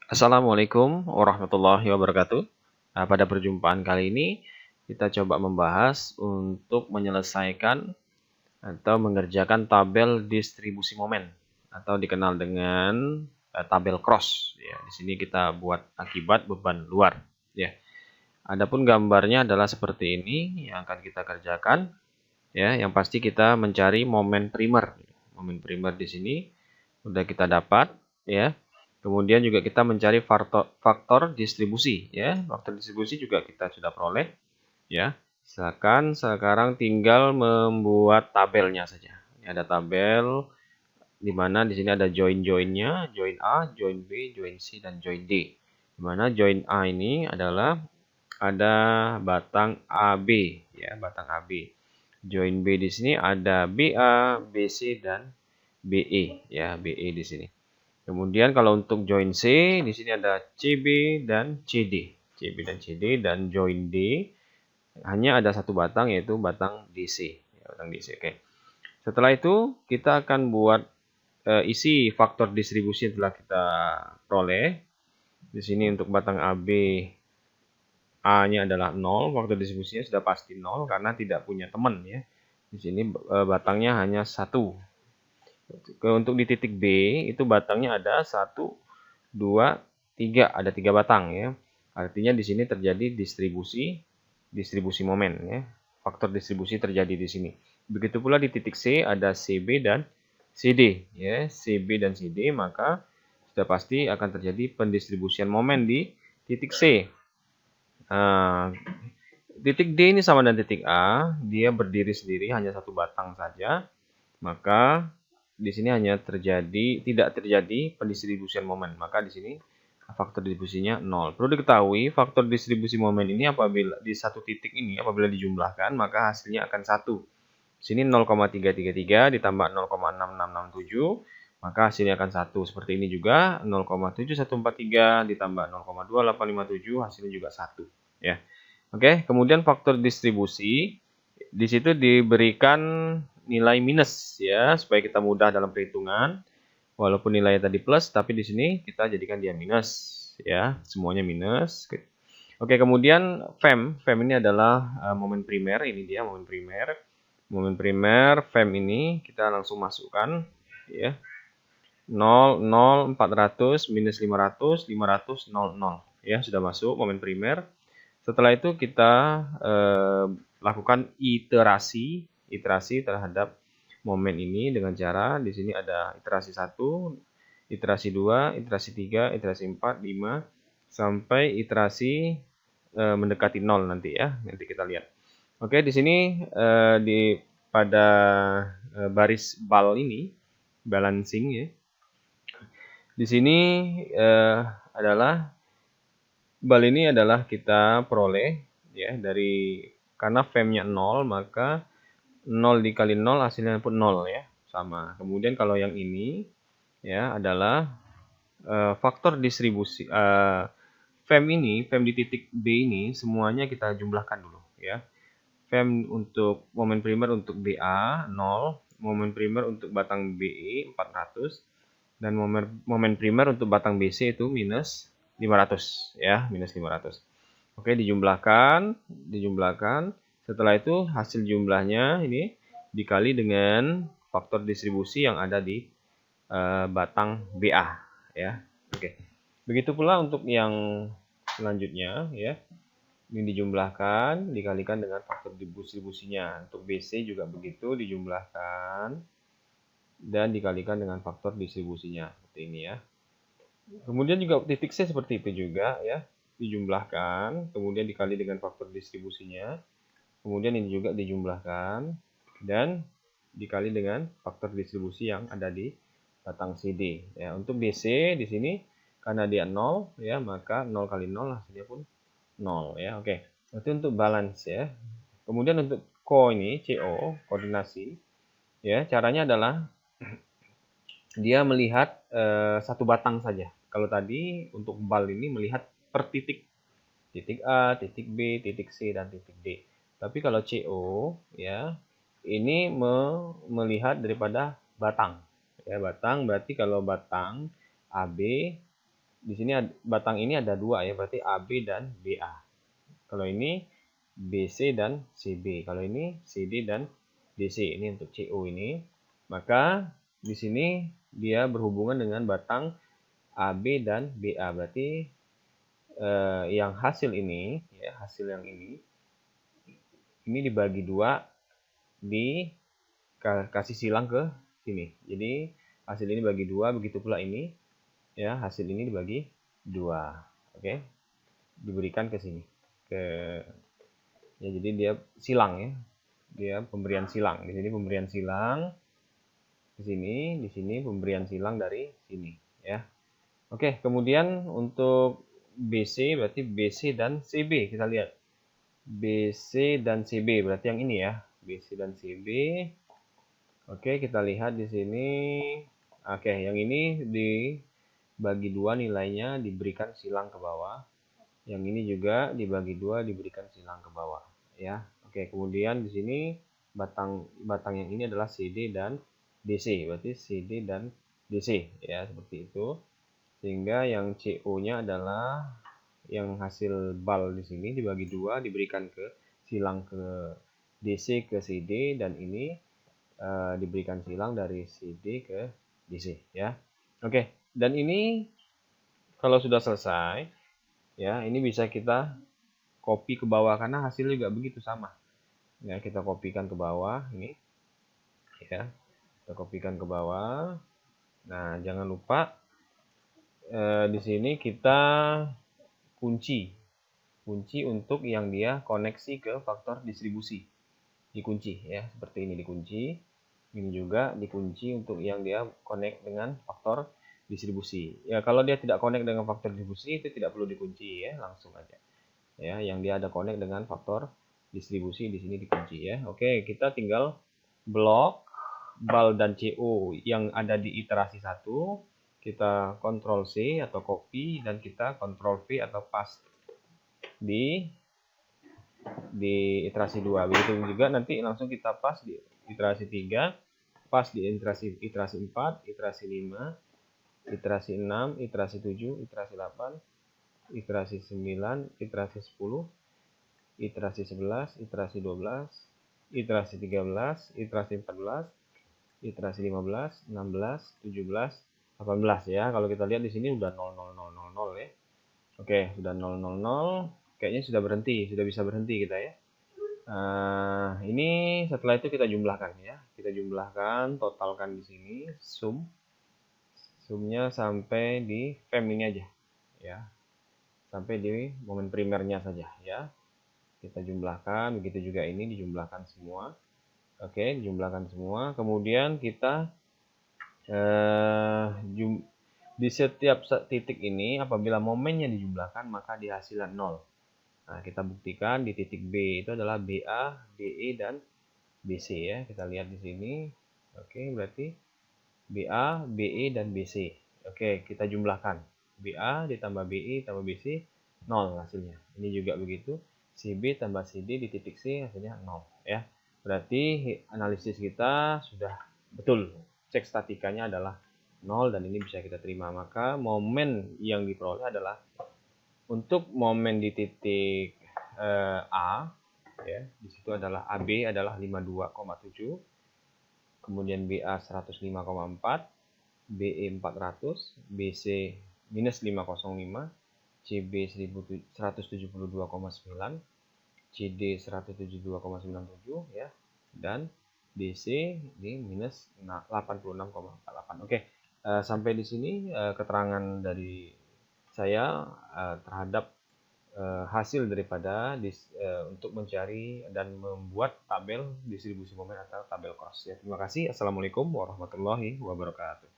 Assalamualaikum warahmatullahi wabarakatuh. Nah, pada perjumpaan kali ini kita coba membahas untuk menyelesaikan atau mengerjakan tabel distribusi momen atau dikenal dengan tabel cross. Ya, di sini kita buat akibat beban luar. Ya, adapun gambarnya adalah seperti ini yang akan kita kerjakan. Ya, yang pasti kita mencari momen primer. Momen primer di sini udah kita dapat, ya. Kemudian juga kita mencari faktor distribusi, ya. Faktor distribusi juga kita sudah peroleh, ya. Silakan sekarang tinggal membuat tabelnya saja. Ini ada tabel di mana di sini ada join-joinnya, join A, join B, join C, dan join D. Di mana join A ini adalah ada batang AB, ya, batang AB. Join B di sini ada BA, BC, dan BE, ya, BE di sini. Kemudian kalau untuk join C, di sini ada CB dan CD. CB dan CD, dan join D hanya ada satu batang, yaitu batang DC. Ya, batang DC. Oke. Setelah itu kita akan buat isi faktor distribusi yang telah kita peroleh. Di sini untuk batang AB, A-nya adalah 0, faktor distribusinya sudah pasti 0 karena tidak punya teman, ya. Di sini batangnya hanya satu. Untuk di titik B itu batangnya ada 1, 2, 3, ada 3 batang, ya. Artinya di sini terjadi distribusi momen, ya. Faktor distribusi terjadi di sini. Begitu pula di titik C ada CB dan CD, ya. CB dan CD, maka sudah pasti akan terjadi pendistribusian momen di titik C. Nah, titik D ini sama dengan titik A, dia berdiri sendiri hanya satu batang saja, maka di sini hanya tidak terjadi pendistribusian momen. Maka di sini faktor distribusinya 0. Perlu diketahui faktor distribusi momen ini apabila di satu titik ini apabila dijumlahkan maka hasilnya akan 1. Sini 0,333 ditambah 0,6667 maka hasilnya akan 1. Seperti ini juga 0,7143 ditambah 0,2857 hasilnya juga 1, ya. Oke, kemudian faktor distribusi di situ diberikan nilai minus, ya, supaya kita mudah dalam perhitungan. Walaupun nilainya tadi plus, tapi di sini kita jadikan dia minus, ya, semuanya minus. Oke, kemudian fem ini adalah momen primer, ini dia momen primer. Momen primer fem ini kita langsung masukkan, ya. 0, 0, 400, minus 500, 500, 0, 0. Ya, sudah masuk momen primer. Setelah itu kita lakukan iterasi terhadap momen ini dengan cara di sini ada iterasi 1, iterasi 2, iterasi 3, iterasi 4, 5 sampai iterasi mendekati 0 nanti, ya. Nanti kita lihat. Oke, di sini pada baris bal ini balancing, ya. Di sini adalah bal ini adalah kita peroleh, ya, dari karena fem-nya 0 maka 0 dikali 0 hasilnya pun 0, ya, sama. Kemudian kalau yang ini, ya, adalah faktor distribusi fem di titik B ini semuanya kita jumlahkan dulu, ya. Fem untuk momen primer untuk BA 0, momen primer untuk batang BE 400 dan momen primer untuk batang BC itu minus 500, ya, minus 500. Oke, dijumlahkan. Setelah itu hasil jumlahnya ini dikali dengan faktor distribusi yang ada di batang BA, ya. Oke. Begitu pula untuk yang selanjutnya, ya. Ini dijumlahkan dikalikan dengan faktor distribusinya. Untuk BC juga begitu, dijumlahkan dan dikalikan dengan faktor distribusinya seperti ini, ya. Kemudian juga titik C seperti itu juga, ya, dijumlahkan kemudian dikali dengan faktor distribusinya, kemudian ini juga dijumlahkan dan dikali dengan faktor distribusi yang ada di batang CD, ya. Untuk BC di sini karena dia 0, ya, maka 0 kali 0 hasilnya pun 0, ya. Oke, itu untuk balance, ya. Kemudian untuk ini CO koordinasi, ya, caranya adalah dia melihat satu batang saja. Kalau tadi untuk bal ini melihat per titik, titik A, titik B, titik C, dan titik D. Tapi kalau CO, ya, ini melihat daripada batang. Ya, batang berarti kalau batang AB di sini batang ini ada dua ya, berarti AB dan BA. Kalau ini BC dan CB. Kalau ini CD dan DC. Ini untuk CO ini. Maka di sini dia berhubungan dengan batang AB dan BA. Berarti yang hasil ini, ya, hasil yang ini dibagi dua, dikasih silang ke sini. Jadi hasil ini bagi dua, begitu pula ini, ya, hasil ini dibagi dua. Oke, diberikan ke sini, ya, jadi dia silang ya, dia pemberian silang. Di sini pemberian silang di sini pemberian silang dari sini ya. Oke, kemudian untuk BC berarti BC dan CB, kita lihat BC dan CB berarti yang ini ya, BC dan CB. Oke, kita lihat di sini. Oke, yang ini dibagi dua, nilainya diberikan silang ke bawah. Yang ini juga dibagi dua, diberikan silang ke bawah ya. Oke, kemudian di sini batang yang ini adalah CD dan DC, berarti CD dan DC ya, seperti itu. Sehingga yang CO-nya adalah yang hasil bal di sini dibagi dua, diberikan ke silang ke DC ke CD, dan ini diberikan silang dari CD ke DC ya. Oke, dan ini kalau sudah selesai ya, ini bisa kita copy ke bawah karena hasilnya juga begitu sama. Ya, kita kopikan ke bawah ini. Ya, kita kopikan ke bawah. Nah, jangan lupa di sini kita kunci untuk yang dia koneksi ke faktor distribusi. Dikunci ya, seperti ini dikunci. Ini juga dikunci untuk yang dia connect dengan faktor distribusi. Ya, kalau dia tidak connect dengan faktor distribusi itu tidak perlu dikunci ya, langsung aja. Ya, yang dia ada connect dengan faktor distribusi di sini dikunci ya. Oke, kita tinggal blok bal dan CO yang ada di iterasi 1, kita Ctrl C atau copy, dan kita Ctrl V atau paste di iterasi 2. Begitu juga nanti langsung kita pas di iterasi 3, pas di iterasi 4, iterasi 5, iterasi 6, iterasi 7, iterasi 8, iterasi 9, iterasi 10, iterasi 11, iterasi 12, iterasi 13, iterasi 14, iterasi 15, 16, 17, 18 ya. Kalau kita lihat di sini udah 00000 ya. Oke, sudah 000. Kayaknya sudah berhenti, sudah bisa berhenti kita ya. Ini setelah itu kita jumlahkan ya. Kita jumlahkan, totalkan di sini, sumnya sampai di fem ini aja ya. Sampai di momen primernya saja ya. Kita jumlahkan, begitu juga ini dijumlahkan semua. Oke, dijumlahkan semua. Kemudian kita di setiap titik ini apabila momennya dijumlahkan maka dihasilkan 0. Nah, kita buktikan di titik B itu adalah BA, BE, dan BC ya. Kita lihat di sini. Oke, berarti BA, BE, dan BC. Oke, kita jumlahkan. BA ditambah BE tambah BC 0 hasilnya. Ini juga begitu. CB tambah CD di titik C hasilnya 0 ya. Berarti analisis kita sudah betul. Cek statikanya adalah 0 dan ini bisa kita terima. Maka momen yang diperoleh adalah untuk momen di titik A ya, di situ adalah AB adalah 52,7, kemudian BA 105,4, BE 400, BC minus 505, CB 172,9, CD 172,97 ya, dan DC di minus 86,48. Oke, sampai di sini keterangan dari saya terhadap hasil daripada untuk mencari dan membuat tabel distribusi momen atau tabel cost ya. Terima kasih. Assalamualaikum warahmatullahi wabarakatuh.